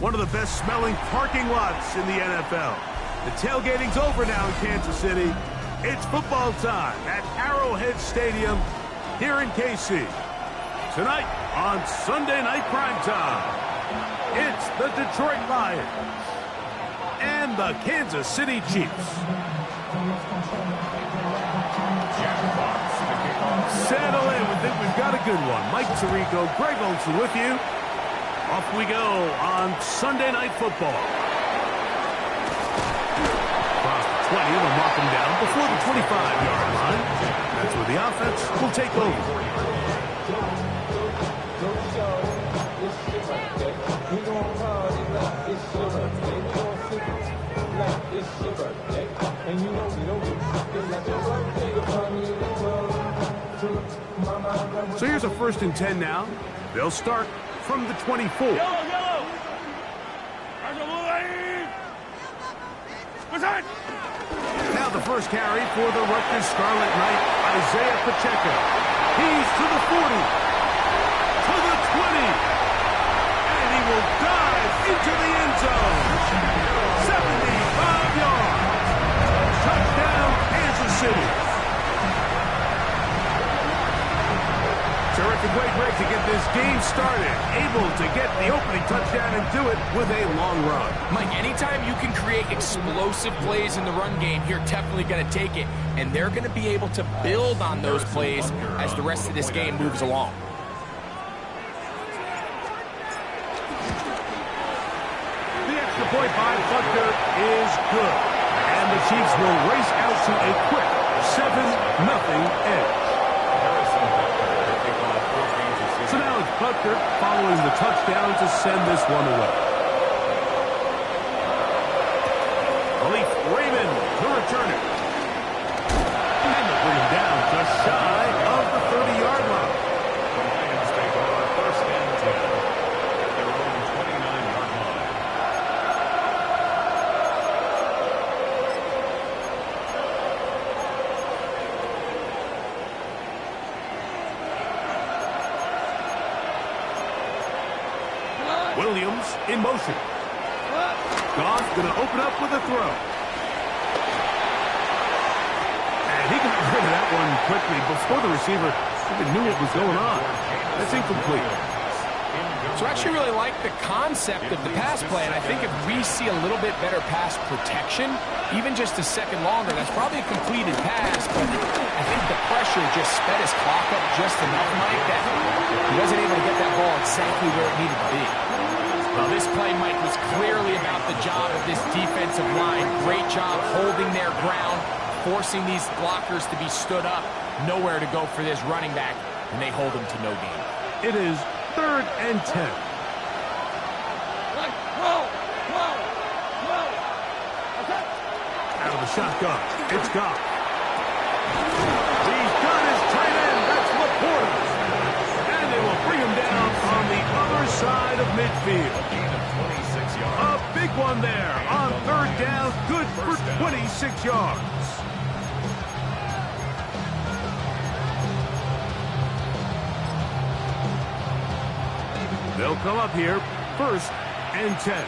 one of the best smelling parking lots in the NFL. The tailgating's over now in Kansas City. It's football time at Arrowhead Stadium here in KC. Tonight on Sunday Night Primetime, it's the Detroit Lions and the Kansas City Chiefs. Settle in. We think we've got a good one. Mike Tirico, Greg Olson with you. Off we go on Sunday Night Football. Across the 20, we'll knock him down before the 25-yard line. That's where the offense will take over. So here's a 1st and 10 now. They'll start from the 24. Yellow. Now the first carry for the Rutgers Scarlet Knight, Isaiah Pacheco. He's to the 40, to the 20, and he will dive into the end zone. 75 yards. Touchdown, Kansas City. Terrific way, Greg, to get this game started. Able to get the opening touchdown and do it with a long run. Mike, anytime you can create explosive plays in the run game, you're definitely going to take it. And they're going to be able to build on those plays as the rest of this game moves along. The extra point by Butker is good. And the Chiefs will race out to a quick 7-0 edge. So now it's Butker following the touchdown to send this one away. Khalif Raymond to return it. And they'll bring him down just shy of the 30-yard line. The Lions take over 1st and 10 at their own 29-yard line. Williams in motion. Goff going to open up with a throw. And he can get rid of that one quickly before the receiver even knew what was going on. That's incomplete. So I actually really like the concept of the pass play, and I think if we see a little bit better pass protection, even just a second longer, that's probably a completed pass, but I think the pressure just sped his clock up just enough, Mike, that he wasn't able to get that ball exactly where it needed to be. Well, this play, Mike, was clearly about the job of this defensive line. Great job holding their ground, forcing these blockers to be stood up. Nowhere to go for this running back, and they hold him to no gain. It is 3rd and 10. Out of the shotgun, it's Goff. He's got his tight end, that's Laporta. And they will bring him down on the other side of midfield. A big one there on 3rd down, good for 26 yards. They'll come up here, 1st and 10.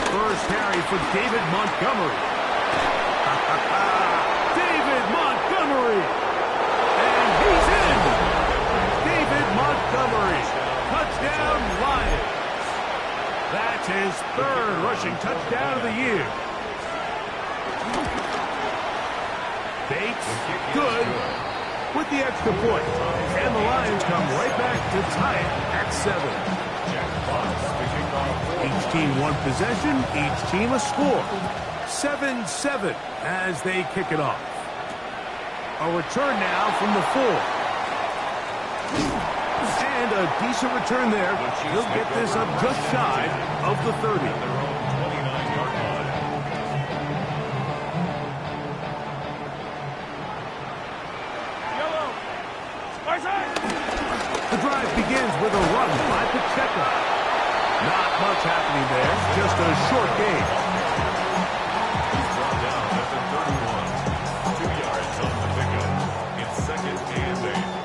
First carry for David Montgomery. David Montgomery! And he's in! David Montgomery. Touchdown, Lions. That's his 3rd rushing touchdown of the year. Bates, good, with the extra point. And the Lions come right back to tie it at 7. Each team one possession, each team a score. 7-7 as they kick it off. A return now from the 4. And a decent return there. He'll get this up just shy of the 30. The drive begins with a run by Pacheco. Not much happening there, just a short gain. He's brought down at the 31. 2 yards on the pickup. It's 2nd and 8.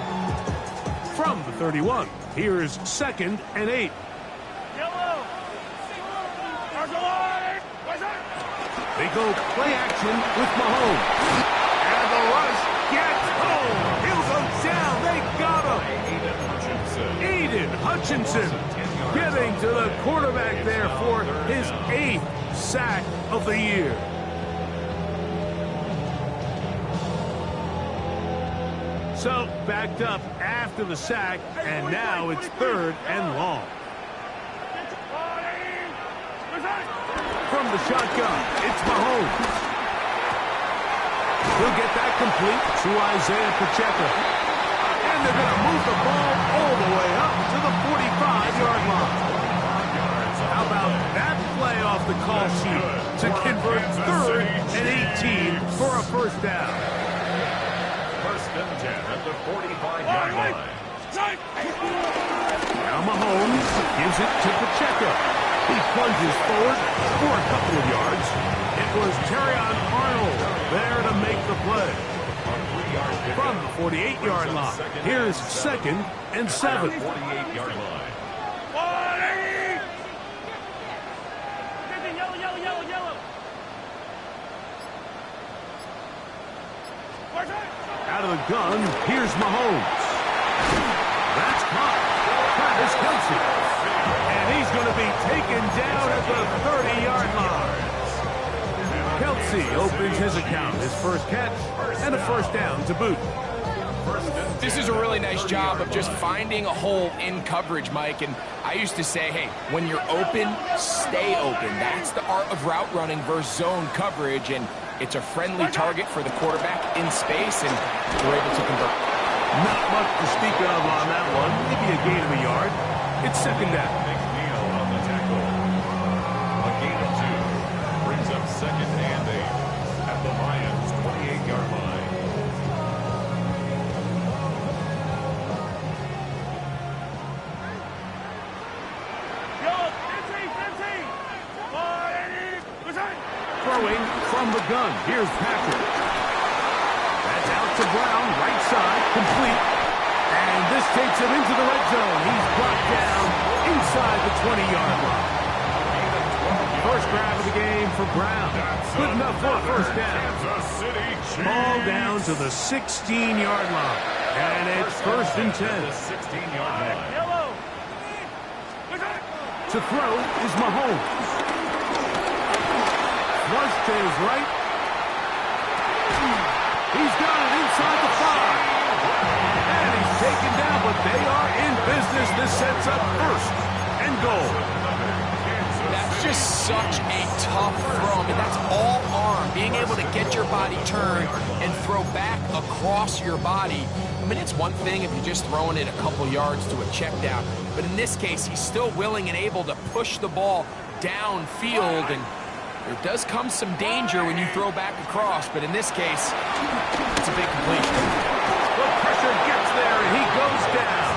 From the 31. Here's 2nd and 8. They go play action with Mahomes. And the rush gets home. He'll go down. They got him. Aiden Hutchinson getting to the quarterback there for his 8th sack of the year. So backed up after the sack, and now it's 3rd and long. From the shotgun, it's Mahomes. He'll get that complete to Isaiah Pacheco. And they're going to move the ball all the way up to the 45-yard line. How about that play off the call sheet to convert 3rd and 18 for a first down? 1st and 10 at the 45-yard line. Now Mahomes gives it to Pacheco. He plunges forward for a couple of yards. It was Terrion Arnold there to make the play. From the 48-yard line, here's 2nd and 7. 48-yard line. Out of the gun, here's Mahomes. That's caught. Travis Kelce. And he's going to be taken down at the 30-yard line. Kelce opens his account, his first catch, and a first down to boot. This is a really nice job of just finding a hole in coverage, Mike. And I used to say, hey, when you're open, stay open. That's the art of route running versus zone coverage. And it's a friendly target for the quarterback in space, and we're able to convert. Not much to speak of on that one. Maybe a gain of a yard. It's 2nd down. McNeil on the tackle. A gain of 2 brings up 2nd and 8 at the Lions' 28-yard line. Throwing from the gun. Here's Patrick. That's out to Brown, right side, complete. And this takes him into the red zone. He's brought down inside the 20-yard line. First grab of the game for Brown. Good enough for a first down. Ball down to the 16-yard line. And it's 1st and 10. The 16-yard line. To throw is Mahomes. Flush to his right. He's got it inside the 5. And he's taken down, but they are in business. This sets up 1st and goal. That's just such a tough throw. I mean, that's all arm. Being able to get your body turned and throw back across your body. I mean, it's one thing if you're just throwing it a couple yards to a check down. But in this case, he's still willing and able to push the ball downfield. And there does come some danger when you throw back across. But in this case, it's a big completion. The pressure gets there, and he goes down.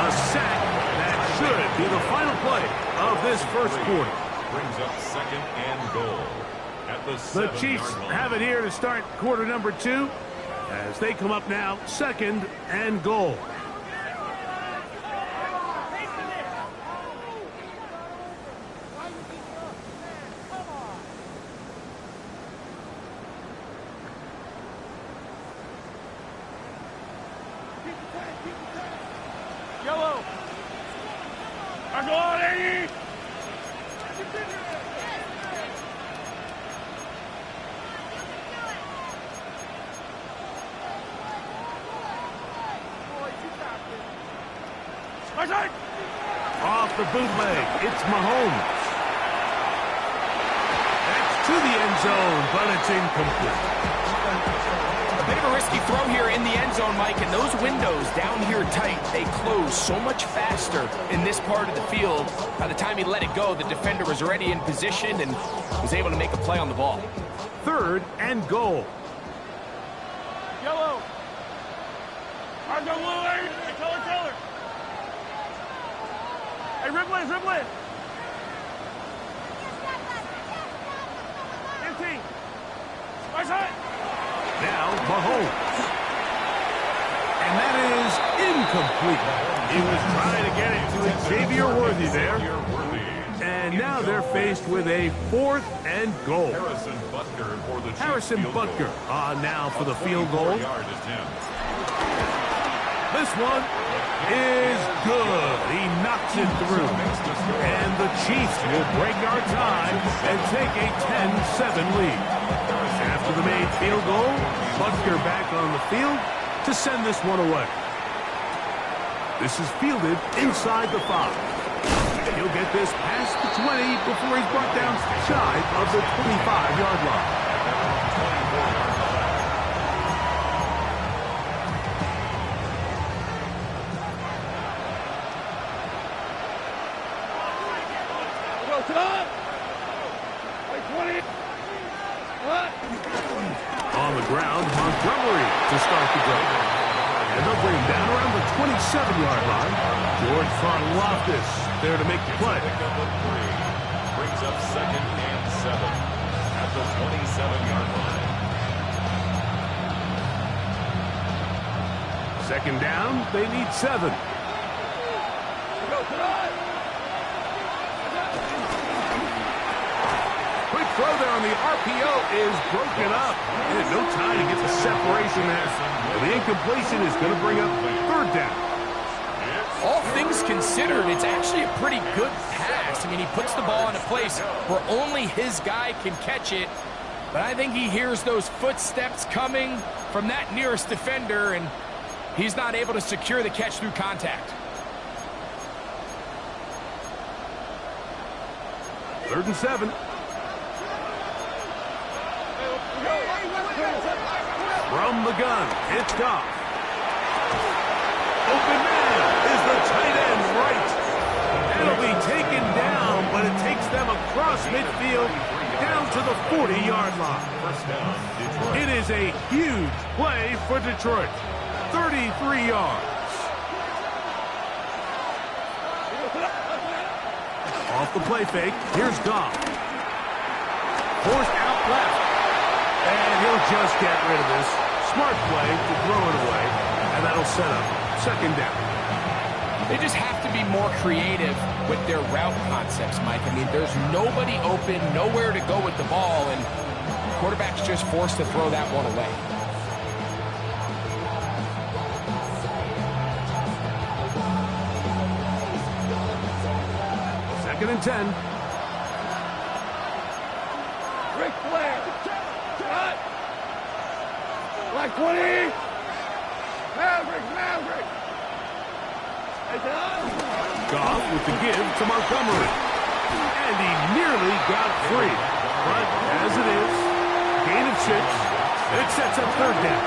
A sack that should be the final play of this first quarter. Brings up 2nd and goal at the 7-yard line. Chiefs have it here to start quarter number 2 as they come up now 2nd and goal. Yellow. Agora! Off the bootleg, it's Mahomes. That's to the end zone, but it's incomplete. A bit of a risky throw here in the end zone, Mike, and those windows down here tight, they close so much faster in this part of the field. By the time he let it go, the defender was already in position and was able to make a play on the ball. 3rd and goal. Yellow. Argo Lillard. Hey, Taylor. Hey, Ripley. Empty. Right side. Now Mahomes. And that is incomplete. He was trying to get it to Xavier Worthy there. And now they're faced with a 4th and goal. Harrison Butker now for the field goal. This one is good. He knocks it through. And the Chiefs will break our tie and take a 10-7 lead. After the made field goal, Butker back on the field to send this one away. This is fielded inside the 5. He'll get this past the 20 before he's brought down shy of the 25-yard line. On the ground, Montgomery to start the drive. And they'll bring him down around the 27-yard line. George Karlaftis there to make the play. Brings up 2nd and 7 at the 27-yard line. 2nd down, they need 7. Quick throw there on the RPO is broken up. He had no time to get the separation there. But the incompletion is going to bring up 3rd down. All things considered, it's actually a pretty good pass. I mean, he puts the ball in a place where only his guy can catch it. But I think he hears those footsteps coming from that nearest defender, and he's not able to secure the catch through contact. 3rd and 7. From the gun, it's Goff. Open man is the tight end right. It'll be taken down, but it takes them across midfield down to the 40-yard line. It is a huge play for Detroit. 33 yards. Off the play fake, here's Goff. Forced out left. And he'll just get rid of this. Smart play to throw it away. And that'll set up 2nd down. They just have to be more creative with their route concepts, Mike. I mean, there's nobody open, nowhere to go with the ball, and the quarterback's just forced to throw that one away. Second and 10. Rick Flair. Cut. Black 20. Maverick. Goff with the give to Montgomery. And he nearly got free. But as it is, gain of 6. It sets up 3rd down.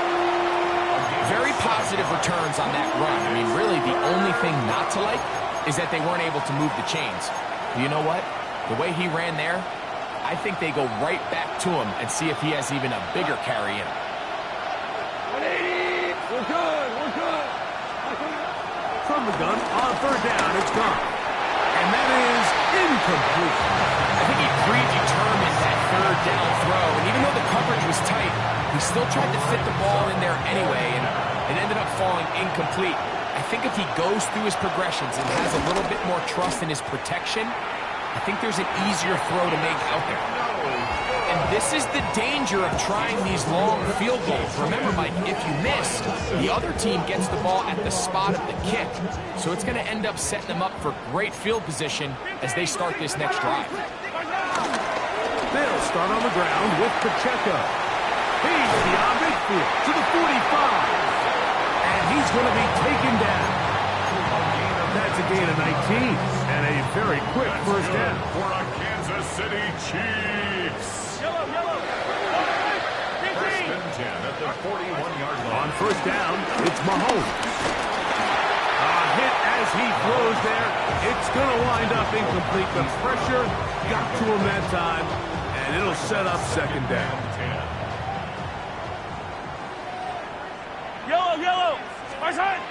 Very positive returns on that run. I mean, really, the only thing not to like is that they weren't able to move the chains. You know what? The way he ran there, I think they go right back to him and see if he has even a bigger carry in him. 180. We're good. From the gun, on 3rd down, it's gone. And that is incomplete. I think he predetermined that 3rd down throw, and even though the coverage was tight, he still tried to fit the ball in there anyway, and it ended up falling incomplete. I think if he goes through his progressions and has a little bit more trust in his protection, I think there's an easier throw to make out there. And this is the danger of trying these long field goals. Remember, Mike, if you miss, the other team gets the ball at the spot of the kick. So it's going to end up setting them up for great field position as they start this next drive. They'll start on the ground with Pacheco. He's beyond midfield to the 45. And he's going to be taken down. That's a gain of 19 and a very quick 1st down. For the Kansas City Chiefs. Yellow. 1st and 10 at the 41-yard line. On 1st down, it's Mahomes. A hit as he throws there. It's going to wind up incomplete. The pressure got to him that time, and it'll set up 2nd down. Yellow. My side.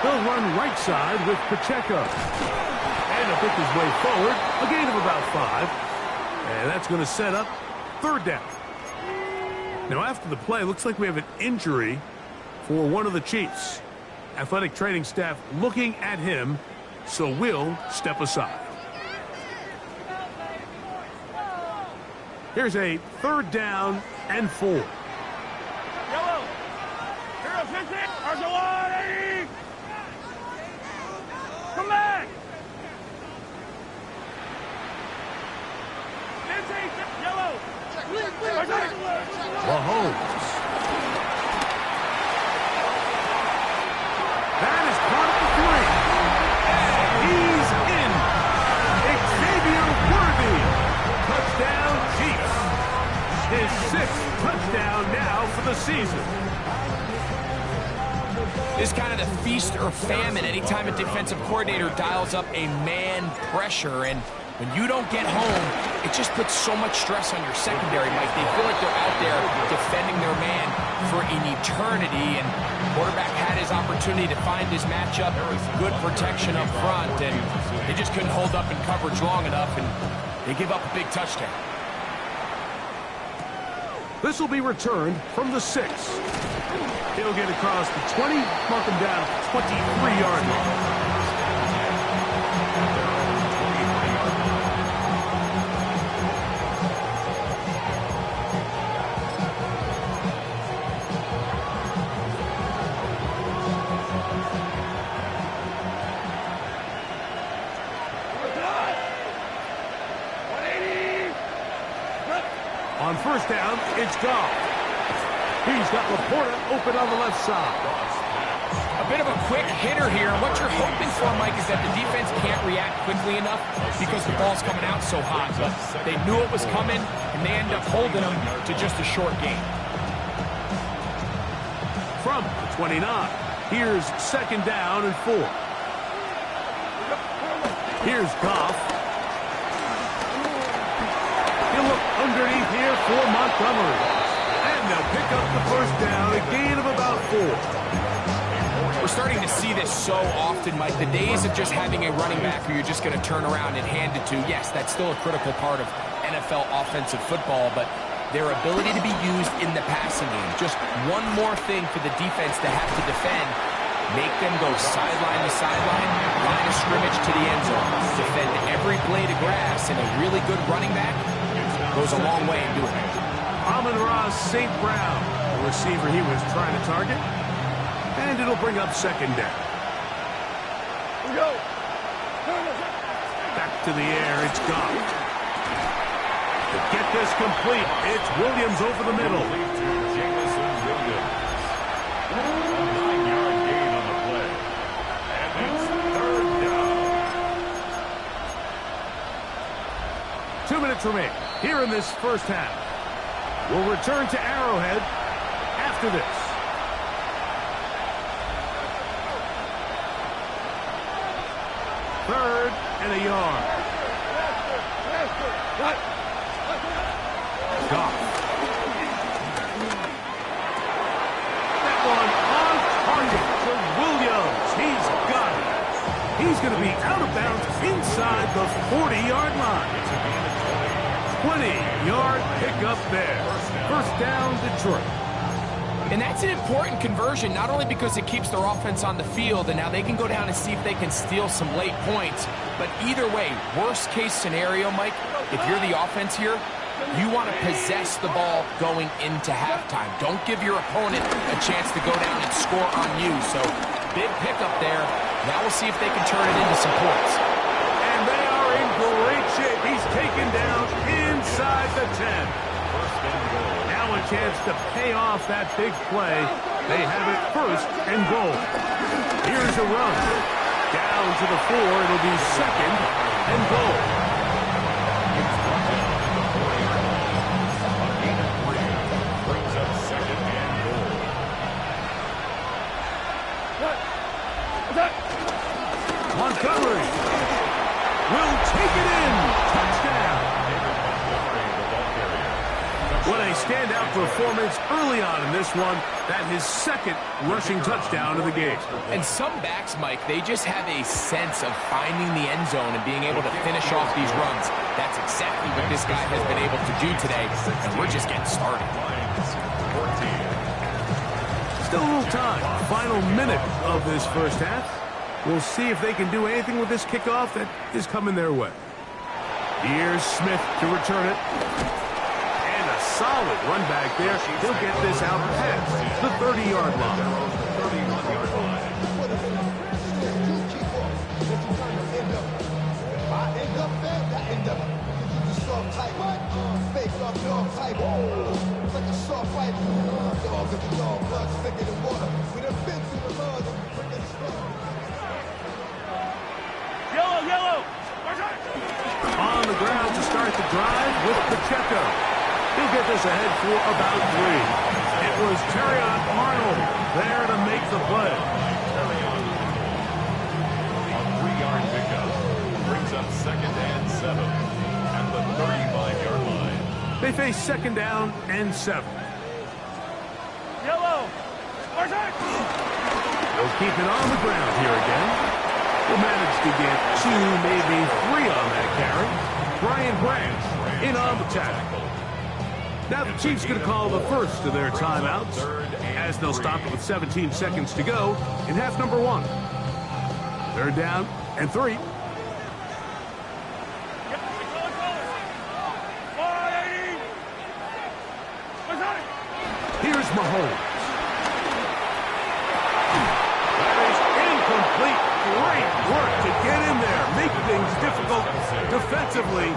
He'll run right side with Pacheco. And he'll pick his way forward. A gain of about 5. And that's going to set up 3rd down. Now, after the play, looks like we have an injury for one of the Chiefs. Athletic training staff looking at him, so we'll step aside. Here's a 3rd down and 4. Yellow. Hero 50. Archie 180. Come back. Yellow. Mahomes. That is caught at the 3. He's in. Xavier Worthy. Touchdown, Chiefs. His 6th touchdown now for the season. This is kind of the feast or famine anytime a defensive coordinator dials up a man pressure. And when you don't get home, it just puts so much stress on your secondary, Mike. They feel like they're out there defending their man for an eternity. And the quarterback had his opportunity to find his matchup. Good protection up front. And they just couldn't hold up in coverage long enough. And they give up a big touchdown. This will be returned from the 6. He'll get across the 20, mark him down at the 23-yard line. On 1st down, it's Goff. He's got Laporta open on the left side. A bit of a quick hitter here. What you're hoping for, Mike, is that the defense can't react quickly enough because the ball's coming out so hot. But they knew it was coming, and they end up holding them to just a short gain. From the 29, here's 2nd down and 4. Here's Goff. He'll look underneath here for Montgomery. And they'll pick up the 1st down, a gain of about 4. We're starting to see this so often, Mike. The days of just having a running back who you're just going to turn around and hand it to, yes, that's still a critical part of NFL offensive football, but their ability to be used in the passing game, just one more thing for the defense to have to defend, make them go sideline to sideline, line of scrimmage to the end zone, defend every blade of grass, and a really good running back goes a long way in doing it. Amon-Ra St. Brown, the receiver he was trying to target. And it'll bring up 2nd down. Go. Back to the air, it's Goff. To get this complete, it's Williams over the middle. Jamison Williams. A 9-yard gain on the play. And it's 3rd down. 2 minutes remain here in this 1st half. We'll return to Arrowhead after this. Third and a yard. Goff. That one on target to Williams. He's got it. He's going to be out of bounds inside the 40-yard line. 20-yard pickup there. 1st down, Detroit. And that's an important conversion, not only because it keeps their offense on the field, and now they can go down and see if they can steal some late points. But either way, worst-case scenario, Mike, if you're the offense here, you want to possess the ball going into halftime. Don't give your opponent a chance to go down and score on you. So, big pickup there. Now we'll see if they can turn it into some points. And they are in great shape. He's taken down inside the 10. Now a chance to pay off that big play. They have it 1st and goal. Here's a run. Down to the 4. It'll be 2nd and goal. Brings up 2nd and goal. Montgomery will take it in. Touchdown. What a standout performance early on in this one. That his 2nd rushing touchdown of the game. And some backs, Mike, they just have a sense of finding the end zone and being able to finish off these runs. That's exactly what this guy has been able to do today, and we're just getting started. Still a little time. Final minute of this first half. We'll see if they can do anything with this kickoff that is coming their way. Here's Smith to return it. And a solid run back there. He'll get this out past the 30-yard line. 31-yard line. Yellow, yellow. On the ground to start the drive with Pacheco. He'll get this ahead for about 3. It was Terrion Arnold there to make the play. A 3-yard pickup brings up 2nd and 7 at the 35-yard line. They face 2nd down and 7. Yellow. They'll keep it on the ground here again. Will manage to get 2, maybe 3 on that carry. Brian Branch in on the tackle. Now the Chiefs going to call the first of their timeouts as they'll stop it with 17 seconds to go in half number 1. 3rd down and 3. Here's Mahomes. That is incomplete. Great work to get in there, make things difficult defensively,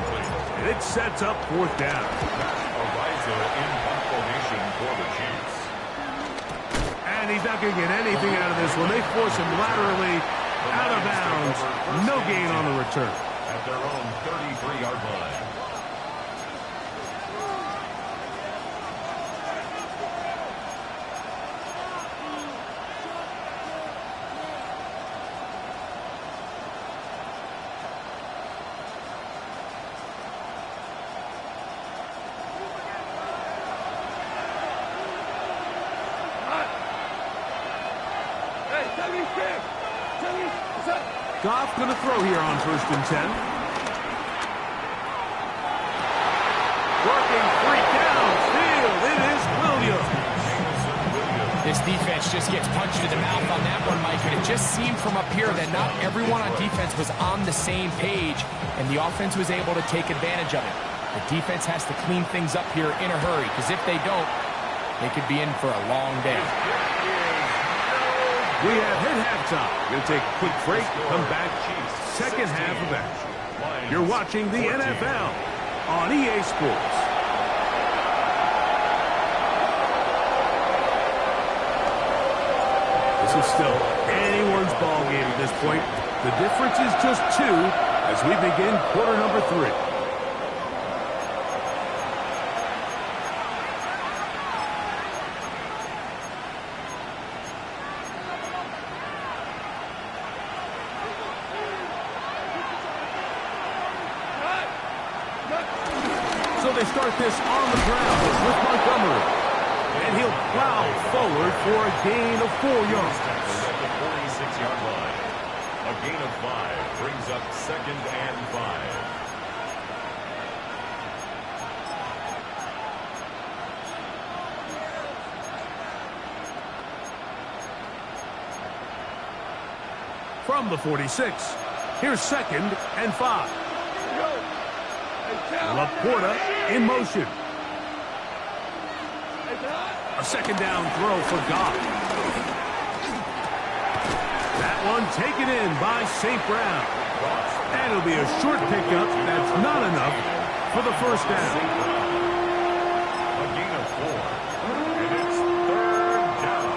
and it sets up 4th down. Ariza in formation for the Chiefs. And he's not going to get anything out of this one. They force him laterally out of bounds. No gain on the return. At their own 33-yard line. Goff going to throw here on 1st and 10. Working 3 downfield. It is Williams. This defense just gets punched in the mouth on that one, Mike, and it just seemed from up here that not everyone on defense was on the same page, and the offense was able to take advantage of it. The defense has to clean things up here in a hurry, because if they don't, they could be in for a long day. We have hit halftime. Going to take a quick break. Come back. 2nd half of action. You're watching the NFL on EA Sports. This is still anyone's ball game at this point. The difference is just 2 as we begin quarter number 3. So they start this on the ground with Montgomery. And he'll plow forward for a gain of 4 yards. At the 46-yard line. A gain of 5 brings up 2nd and 5. From the 46, here's 2nd and 5. Laporta in motion. A 2nd down throw for Goff. That one taken in by St. Brown. And it'll be a short pickup. That's not enough for the 1st down. A gain of 4. And it's 3rd down.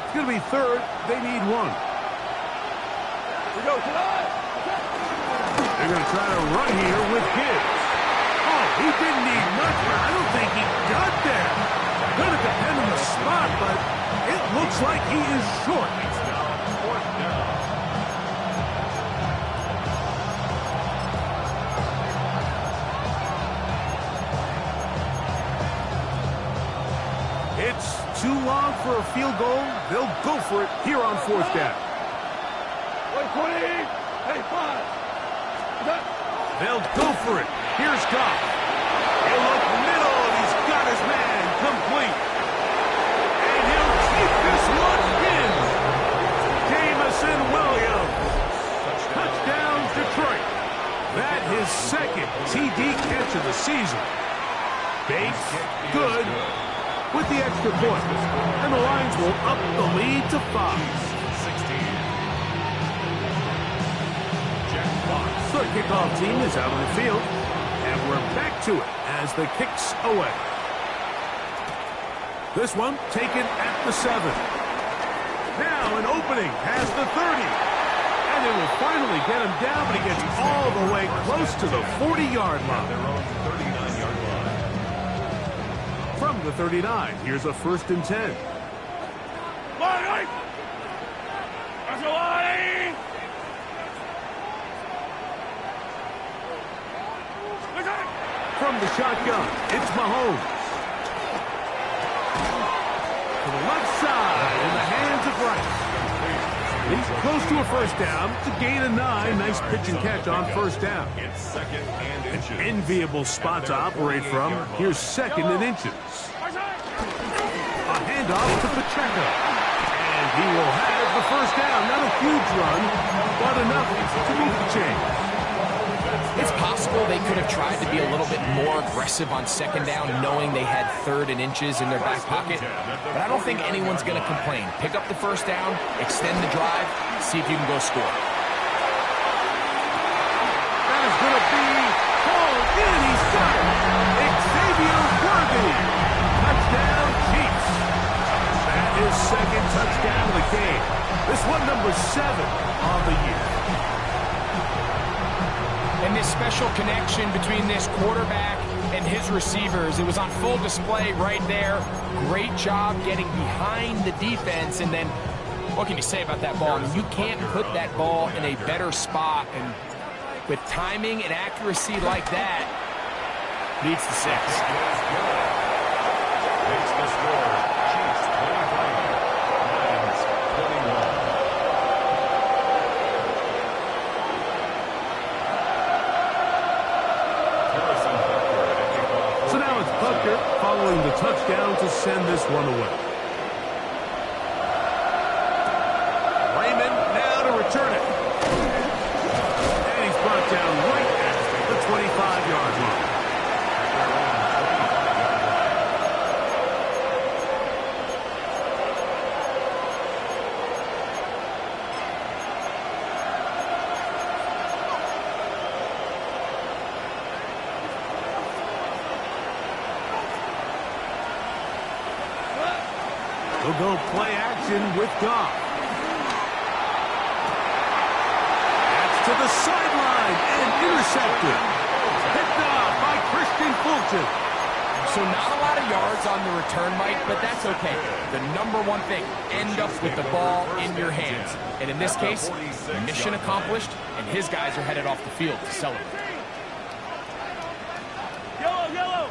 It's going to be 3rd. They need 1. They're going to try to run here with Gibbs. Oh, he didn't need much, but I don't think he got there. Going to depend on the spot, but it looks like he is short. It's now 4th down. It's too long for a field goal. They'll go for it here on 4th down. They'll go for it. Here's Goff. He'll look middle, and he's got his man complete. And he'll keep this one in. Jameson Williams. Touchdown, Detroit. That his second TD catch of the season. Bates, good, with the extra point. And the Lions will up the lead to 5. The kickoff team is out on the field, and we're back to it as the kick's away. This one taken at the 7. Now an opening past the 30. And they will finally get him down, but he gets all the way close to the 40-yard line. Their own 39-yard line. From the 39, here's a 1st and 10. From the shotgun, it's Mahomes. To the left side, in the hands of Rice. He's close to a 1st down. It's a gain of 9. Nice pitch and catch on 1st down. It's 2nd and inches. Enviable spot to operate from. Here's 2nd and inches. A handoff to Pacheco. And he will have the 1st down. Not a huge run, but enough to move the chain. It's possible they could have tried to be a little bit more aggressive on 2nd down, knowing they had 3rd and inches in their back pocket. But I don't think anyone's going to complain. Pick up the 1st down, extend the drive, see if you can go score. That is going to be called in. He's got it. Xavier Worthy. Touchdown, Chiefs. That is 2nd touchdown of the game. This one number 7 on the year. And this special connection between this quarterback and his receivers, it was on full display right there. Great job getting behind the defense. And then, what can you say about that ball? I mean, you can't put that ball in a better spot. And with timing and accuracy like that, leads to 6. Makes the score. Chiefs 25. Lions 21. Following the touchdown to send this one away. Raymond now to return it. And he's brought down right at the 25-yard line. He'll go play action with Goff. That's to the sideline and intercepted. Picked off by Christian Fulton. So not a lot of yards on the return, Mike, but that's okay. The number one thing, end up with the ball in your hands. And in this case, mission accomplished, and his guys are headed off the field to celebrate. Yellow.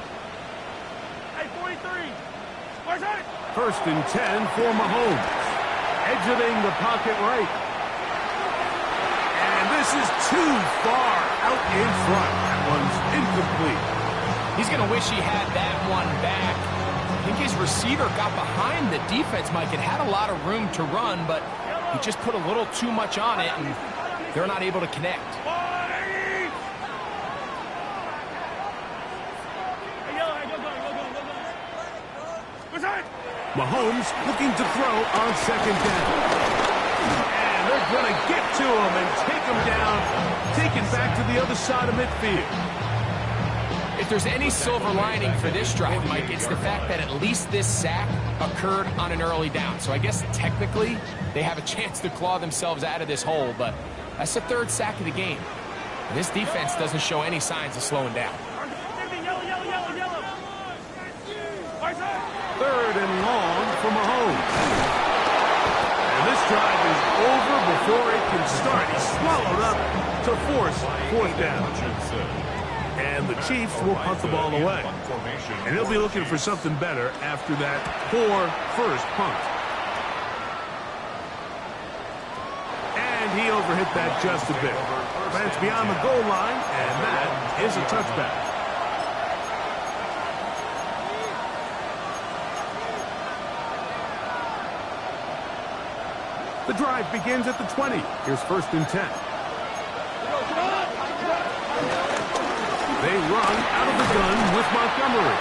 Hey, 43. 1st and 10 for Mahomes. Exiting the pocket right. And this is too far out in front. That one's incomplete. He's going to wish he had that one back. I think his receiver got behind the defense, Mike. It had a lot of room to run, but he just put a little too much on it, and they're not able to connect. Mahomes looking to throw on 2nd down. And they're going to get to him and take him down, taken back to the other side of midfield. If there's any silver lining for this drive, Mike, it's the fact that at least this sack occurred on an early down. So I guess technically they have a chance to claw themselves out of this hole, but that's the 3rd sack of the game. And this defense doesn't show any signs of slowing down. 3rd and long for Mahomes. And this drive is over before it can start. He's swallowed up to force 4th down. And the Chiefs will punt the ball away. And they'll be looking for something better after that poor first punt. And he overhit that just a bit. But it's beyond the goal line, and that is a touchback. The drive begins at the 20. Here's 1st and 10. They run out of the gun with Montgomery.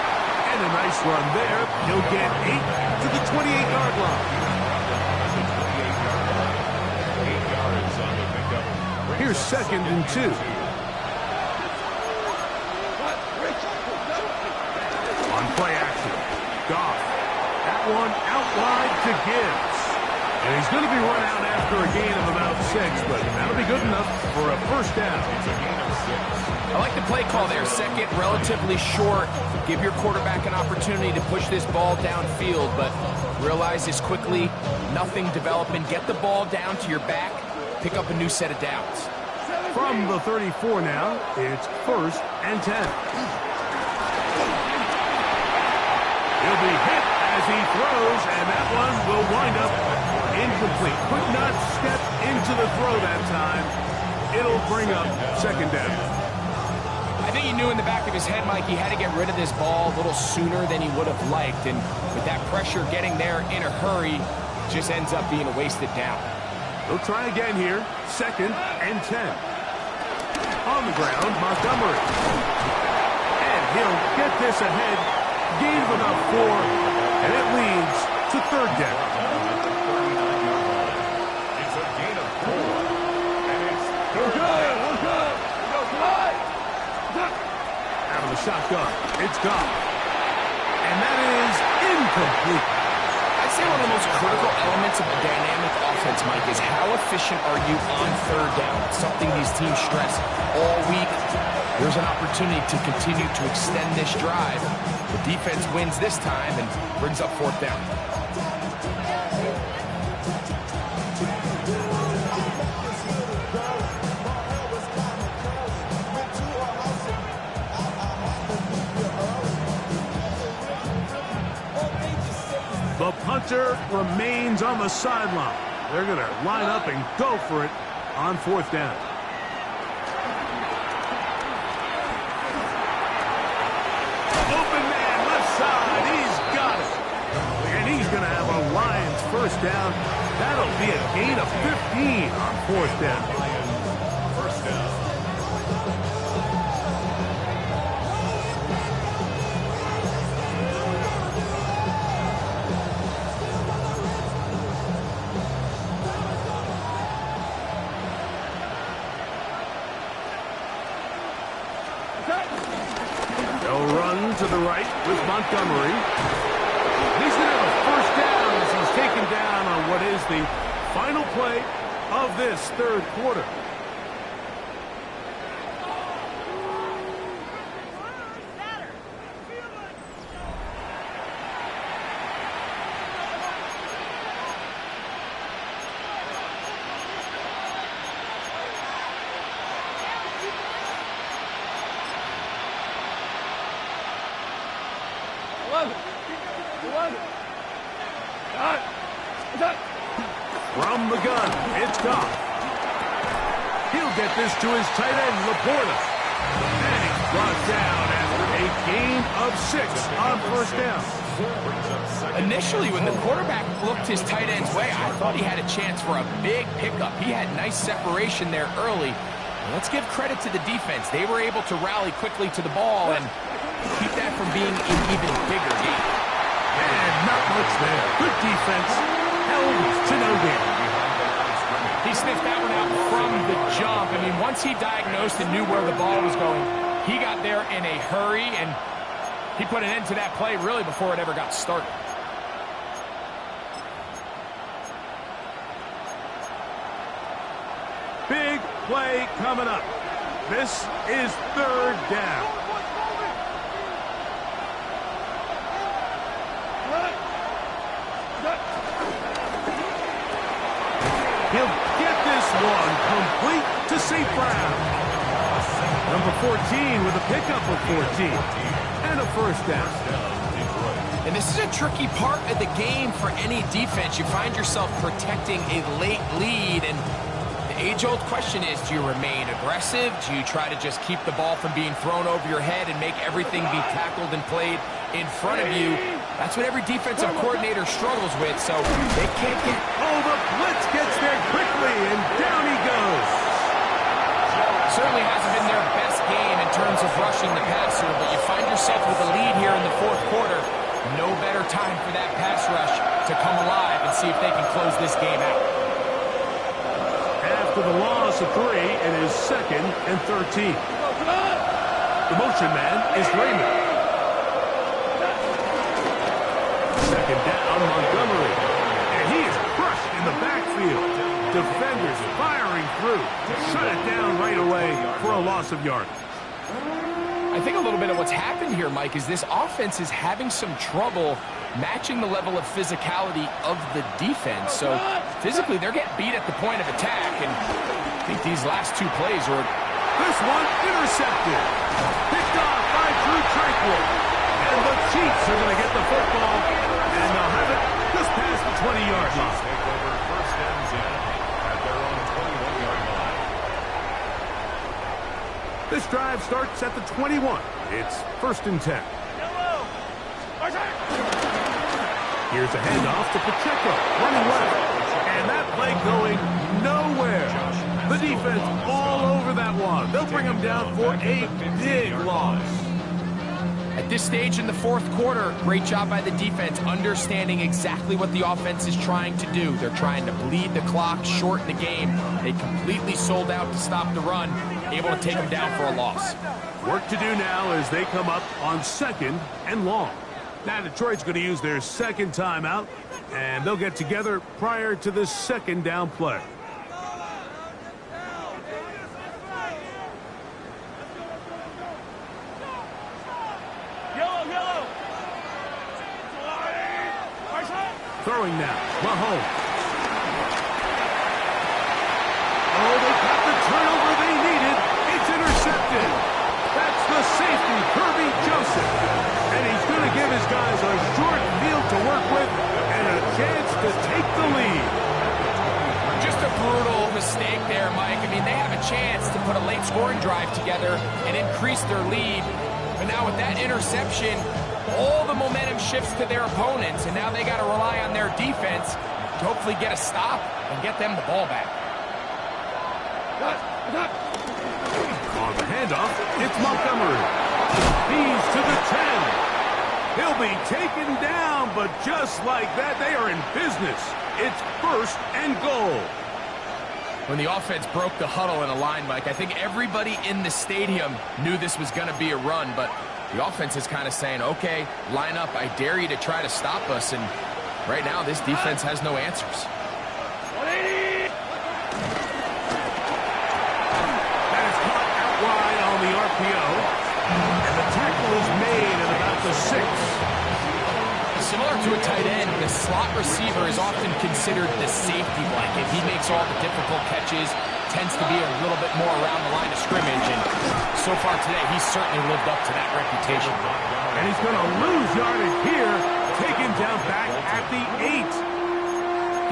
And a nice run there. He'll get 8 to the 28-yard line. Here's 2nd and 2. On play action. Goff. That one out wide to Gibbs. And he's going to be run out after a gain of about 6, but that'll be good enough for a 1st down. I like the play call there. 2nd, relatively short. Give your quarterback an opportunity to push this ball downfield, but realize this quickly. Nothing development. Get the ball down to your back. Pick up a new set of downs. From the 34 now, it's 1st and 10. He'll be hit as he throws, and that one will wind up incomplete. Could not step into the throw that time. It'll bring up 2nd down. I think he knew in the back of his head, Mike, he had to get rid of this ball a little sooner than he would have liked. And with that pressure getting there in a hurry, just ends up being a wasted down. They'll try again here. 2nd and 10. On the ground, Montgomery. And he'll get this ahead. Gain of about 4. And it leads to 3rd down. It's a gain of 4. And it's 3rd down. Out of the shotgun, it's gone. And that is incomplete. I'd say one of the most critical elements of a dynamic offense, Mike, is how efficient are you on 3rd down? It's something these teams stress all week. There's an opportunity to continue to extend this drive. The defense wins this time and brings up 4th down. The punter remains on the sideline. They're going to line up and go for it on 4th down. Open man, left side. He's got it. And he's going to have a Lions 1st down. That'll be a gain of 15 on 4th down. 1st down. They'll run to the right with Montgomery. He's going to have a 1st down as he's taken down on what is the final play of this 3rd quarter. From the gun, it's Goff. He'll get this to his tight end, Laporta. And he's brought down after a gain of 6 on 1st down. Initially, when the quarterback looked his tight end's way, I thought he had a chance for a big pickup. He had nice separation there early. Let's give credit to the defense. They were able to rally quickly to the ball and keep that from being an even bigger gain. And not much there. Good defense. Held to no gain. He sniffed that one out from the jump. I mean, once he diagnosed and knew where the ball was going, he got there in a hurry, and he put an end to that play really before it ever got started. Big play coming up. This is 3rd down. He'll get this one complete to St. Brown. Number 14 with a pickup of 14. And a 1st down. And this is a tricky part of the game for any defense. You find yourself protecting a late lead, and the age-old question is, do you remain aggressive? Do you try to just keep the ball from being thrown over your head and make everything be tackled and played in front of you? That's what every defensive coordinator struggles with, so they can't get... Oh, the blitz gets there quickly, and down he goes. Certainly hasn't been their best game in terms of rushing the passer, but you find yourself with a lead here in the fourth quarter. No better time for that pass rush to come alive and see if they can close this game out. After the loss of 3, it is 2nd and 13. The motion man is Raymond. Second down, Montgomery. And he is crushed in the backfield. Defenders firing through. Shut it down right away for a loss of yardage. I think a little bit of what's happened here, Mike, is this offense is having some trouble matching the level of physicality of the defense. So physically, they're getting beat at the point of attack, and I think these last 2 plays are... This one intercepted. Picked off by Drew Tranquil. And the Chiefs are going to get the football, and they'll have it just past the 20-yard line. Take over first and 10 at their own 21-yard line. This drive starts at the 21. It's 1st and 10. Here's a handoff to Pacheco, running left. And that play going nowhere. The defense all over that one. They'll bring them down for a big loss. At this stage in the fourth quarter, great job by the defense understanding exactly what the offense is trying to do. They're trying to bleed the clock, shorten the game. They completely sold out to stop the run, able to take them down for a loss. Work to do now as they come up on 2nd and long. Now Detroit's going to use their 2nd timeout, and they'll get together prior to the 2nd down play. Throwing now, Mahomes. Oh, they got the turnover they needed. It's intercepted. That's the safety, Kirby Joseph. And he's going to give his guys a short field to work with and a chance to take the lead. Just a brutal mistake there, Mike. I mean, they have a chance to put a late scoring drive together and increase their lead. But now with that interception, all the momentum shifts to their opponents, and now they got to rely on their defense to hopefully get a stop and get them the ball back. On the handoff, it's Montgomery. He's to the 10. He'll be taken down, but just like that, they are in business. It's 1st and goal. When the offense broke the huddle in a line, Mike, I think everybody in the stadium knew this was going to be a run, but the offense is kind of saying, okay, line up, I dare you to try to stop us, and right now this defense has no answers. That is caught out wide on the RPO, and the tackle is made at about the 6. Similar to a tight end, the slot receiver is often considered the safety blanket. He makes all the difficult catches, tends to be a little bit more around the line of scrimmage, and so far today, he's certainly lived up to that reputation. And he's going to lose yardage here, taken down back at the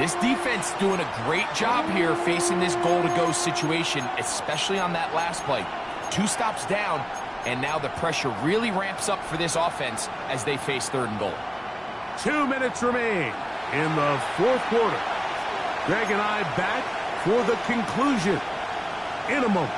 8. This defense doing a great job here facing this goal-to-go situation, especially on that last play. 2 stops down, and now the pressure really ramps up for this offense as they face 3rd and goal. 2 minutes remain in the fourth quarter. Greg and I back for the conclusion in a moment.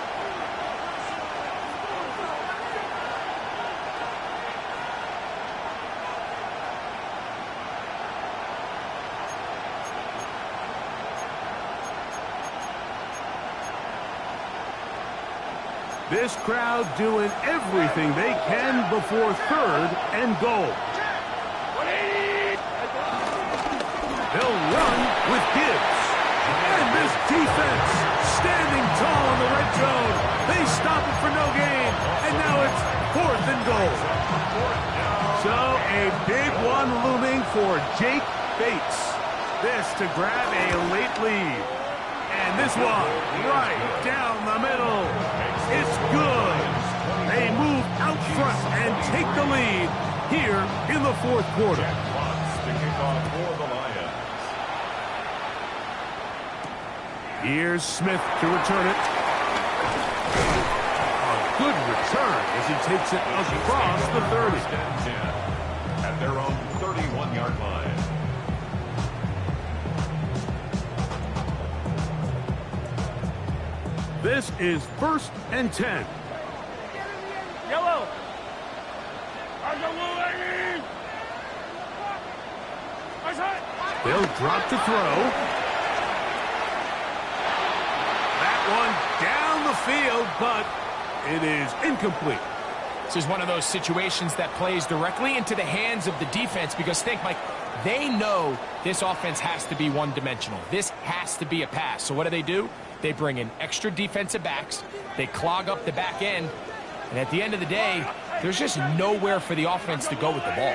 This crowd doing everything they can before 3rd and goal. They'll run with Gibbs. And this defense standing tall in the red zone. They stop it for no gain. And now it's 4th and goal. So a big one looming for Jake Bates. This to grab a late lead. And this one right down the middle. It's good. They move out front and take the lead here in the fourth quarter. Here's Smith to return it. A good return as he takes it across the 30. At their own 31-yard line. This is 1st and 10. Yellow. They'll drop to throw. That one down the field, but it is incomplete. This is one of those situations that plays directly into the hands of the defense because think, Mike, they know this offense has to be one-dimensional. This has to be a pass. So what do? They bring in extra defensive backs. They clog up the back end. And at the end of the day, there's just nowhere for the offense to go with the ball.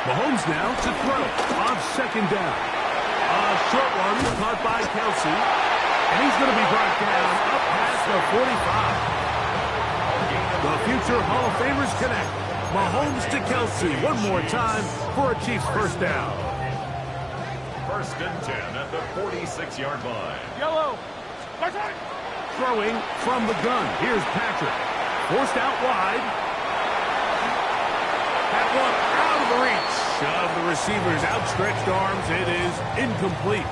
Mahomes now to throw on 2nd down. A short one caught by Kelsey. And he's going to be brought down up past the 45. The future Hall of Famers connect. Mahomes to Kelsey one more time for a Chiefs first down. 1st and 10 at the 46-yard line. Yellow. Throwing from the gun. Here's Patrick. Forced out wide. That one out of the reach of the receiver's outstretched arms. It is incomplete.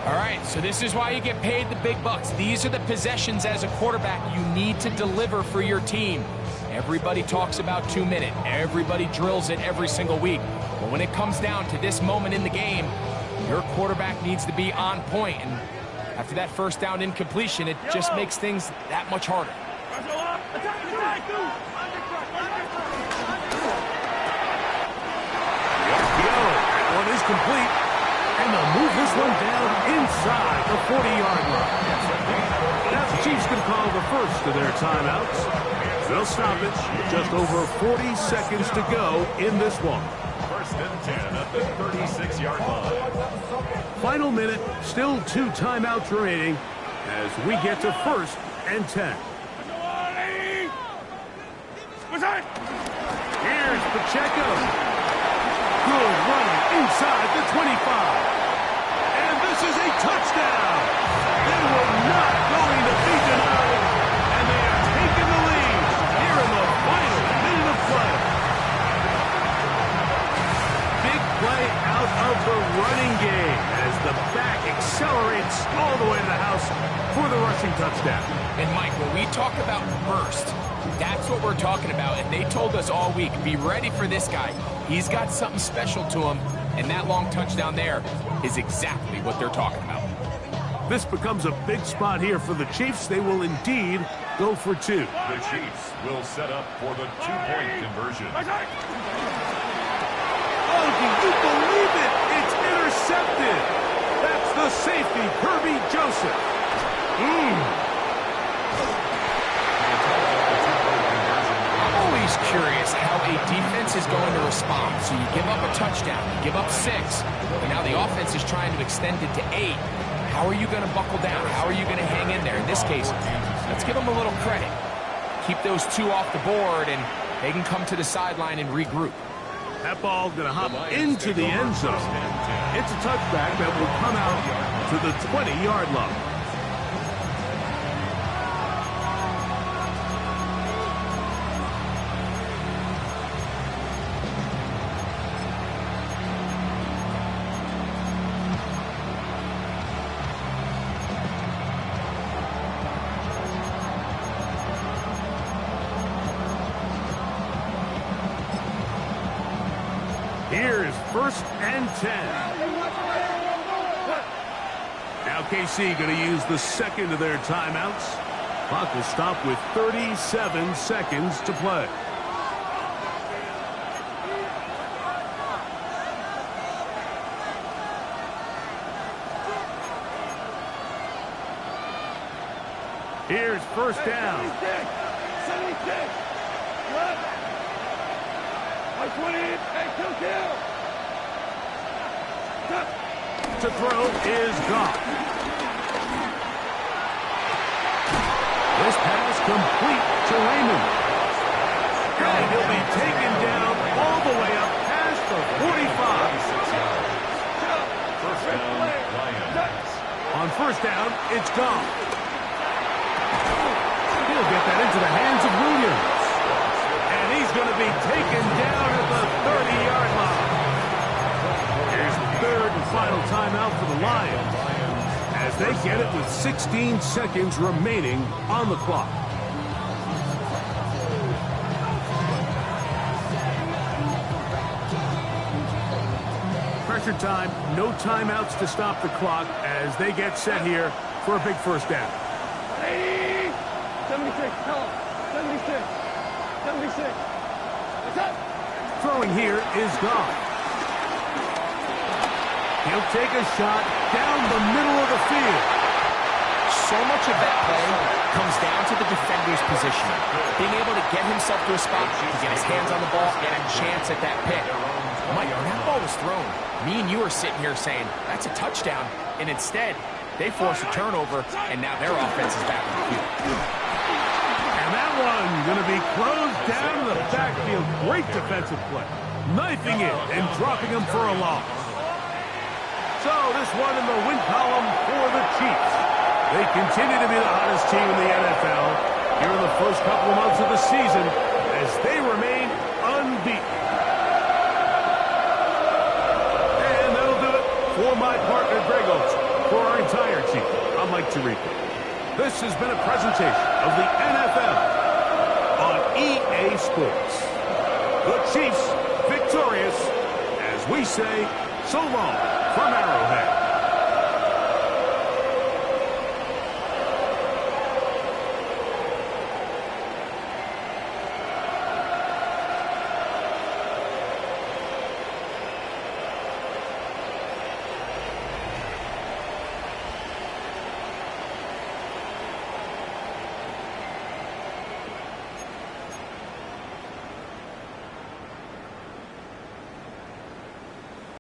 All right, so this is why you get paid the big bucks. These are the possessions as a quarterback you need to deliver for your team. Everybody talks about 2-minute. Everybody drills it every single week. But when it comes down to this moment in the game, your quarterback needs to be on point. And after that first down incompletion, it just makes things that much harder. That one is complete. And they'll move this one down inside the 40-yard line. Now the Chiefs can call the first of their timeouts. They'll stop it with just over 40 seconds to go in this one. 1st and 10 at the 36-yard line. Final minute, still 2 timeouts remaining as we get to 1st and 10. Here's Pacheco. Good running inside the 25. And this is a touchdown. They were not going to be denied. And they have taken the lead here in the final minute of play. Big play out of the running game as the back accelerates all the way to the house for the rushing touchdown. And Mike, when we talk about burst, that's what we're talking about. And they told us all week, be ready for this guy. He's got something special to him. And that long touchdown there is exactly what they're talking about. This becomes a big spot here for the Chiefs. They will indeed go for 2. The Chiefs will set up for the 2-point conversion. Oh, do you believe it? It's intercepted. That's the safety, Kirby Joseph. I'm always curious how a defense is going to respond. So you give up a touchdown, you give up 6, and now the offense is trying to extend it to 8. How are you going to buckle down? How are you going to hang in there? In this case, let's give them a little credit. Keep those 2 off the board, and they can come to the sideline and regroup. That ball going to hop into the end zone. It's a touchback that will come out to the 20-yard line. Here's 1st and 10. Now KC going to use the second of their timeouts. Clock will stop with 37 seconds to play. Here's 1st down. 76. What? 20, to throw is gone. This pass complete to Raymond. And he'll be taken down all the way up past the 45. 46 yards. 1st down, Lions. On first down, it's gone. He'll get that into the hands of Williams. And he's going to be taken down at the 30-yard line. Here's the third and final timeout for the Lions, as they get it with 16 seconds remaining on the clock. Pressure time, no timeouts to stop the clock as they get set here for a big first down. 76, tell him. 76. 76. What's up? Throwing here is gone. He'll take a shot down the middle of the field. So much of that play comes down to the defender's position. Being able to get himself to a spot, to get his hands on the ball, and a chance at that pick. Mike, when that ball was thrown, me and you are sitting here saying, that's a touchdown. And instead, they force a turnover, and now their offense is back on the field. And that one going to be closed down to the backfield. Great defensive play. Knifing it and dropping him for a loss. So this one in the win column for the Chiefs. They continue to be the hottest team in the NFL here in the first couple of months of the season as they remain unbeaten. And that'll do it for my partner, Greg Oates. For our entire team, I'm Mike Tirico. This has been a presentation of the NFL on EA Sports. The Chiefs victorious as we say so long from Arrowhead.